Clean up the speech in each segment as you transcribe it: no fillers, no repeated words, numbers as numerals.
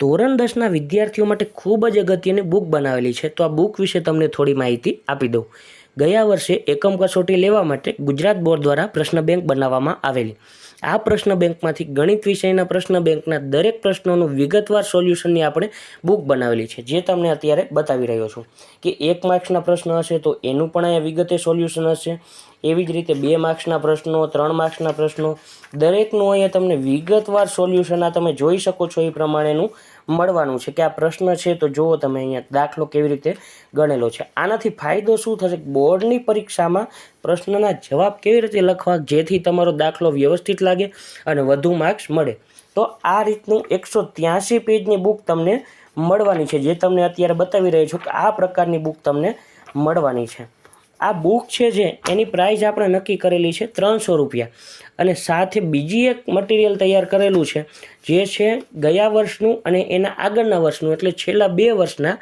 ધોરણ 10ના વિદ્યાર્થીઓ માટે ખૂબ જ અગત્યની બુક બનાવેલી છે, તો આ બુક વિશે તમને થોડી માહિતી આપી દઉં. ગયા વર્ષે એકમ કસોટી લેવા માટે ગુજરાત બોર્ડ દ્વારા પ્રશ્ન બેંક બનાવવામાં આવેલી. આ પ્રશ્ન બેંકમાંથી ગણિત વિષયના પ્રશ્ન બેંકના દરેક પ્રશ્નોનું વિગતવાર સોલ્યુશનની આપણે બુક બનાવેલી છે, જે તમને અત્યારે બતાવી રહ્યો છું. કે 1 માર્ક્સના પ્રશ્ન હશે તો એનું પણ અહીંયા વિગતે સોલ્યુશન હશે. એવી જ રીતે 2 માર્ક્સના પ્રશ્નો, 3 માર્ક્સના પ્રશ્નો, દરેકનું અહીંયા તમને વિગતવાર સોલ્યુશન આ તમે જોઈ શકો છો એ પ્રમાણેનું મળવાનું છે. કે આ પ્રશ્ન છે તો જુઓ તમે અહીંયા દાખલો કેવી રીતે ગણેલો છે. આનાથી ફાયદો શું થશે? બોર્ડની પરીક્ષામાં પ્રશ્નના જવાબ કેવી રીતે લખવા જેથી તમારો દાખલો વ્યવસ્થિત લાગે અને વધુ માર્ક્સ મળે. તો આ રીતનું 183 પેજની બુક તમને મળવાની છે, જે તમને અત્યારે બતાવી રહ્યો છું કે આ પ્રકારની બુક તમને મળવાની છે. આ બુક છે જે એની પ્રાઇસ આપણે નક્કી કરેલી છે 300 રૂપિયા, અને સાથે બીજી એક મટીરિયલ તૈયાર કરેલું છે જે છે ગયા વર્ષનું અને એના આગળના વર્ષનું, એટલે છેલ્લા 2 વર્ષના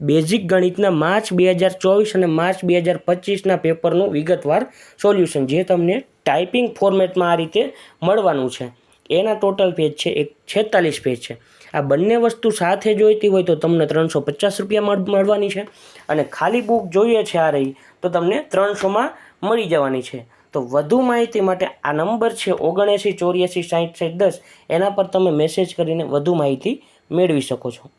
બેઝિક ગણિતના માર્ચ 2024 અને માર્ચ 2025ના પેપરનું વિગતવાર સોલ્યુશન, જે તમને ટાઈપિંગ ફોર્મેટમાં આ રીતે મળવાનું છે. એના ટોટલ પેજ છે 46 પેજ છે. આ બંને વસ્તુ સાથે જોઈતી હોય તો તમને 350 રૂપિયા મળવાની છે, અને ખાલી બુક જોઈએ છે આ રહી તો તમને 300માં મળી જવાની છે. તો વધુ માહિતી માટે આ નંબર છે 79 84 60 60 10, એના પર તમે મેસેજ કરીને વધુ માહિતી મેળવી શકો છો.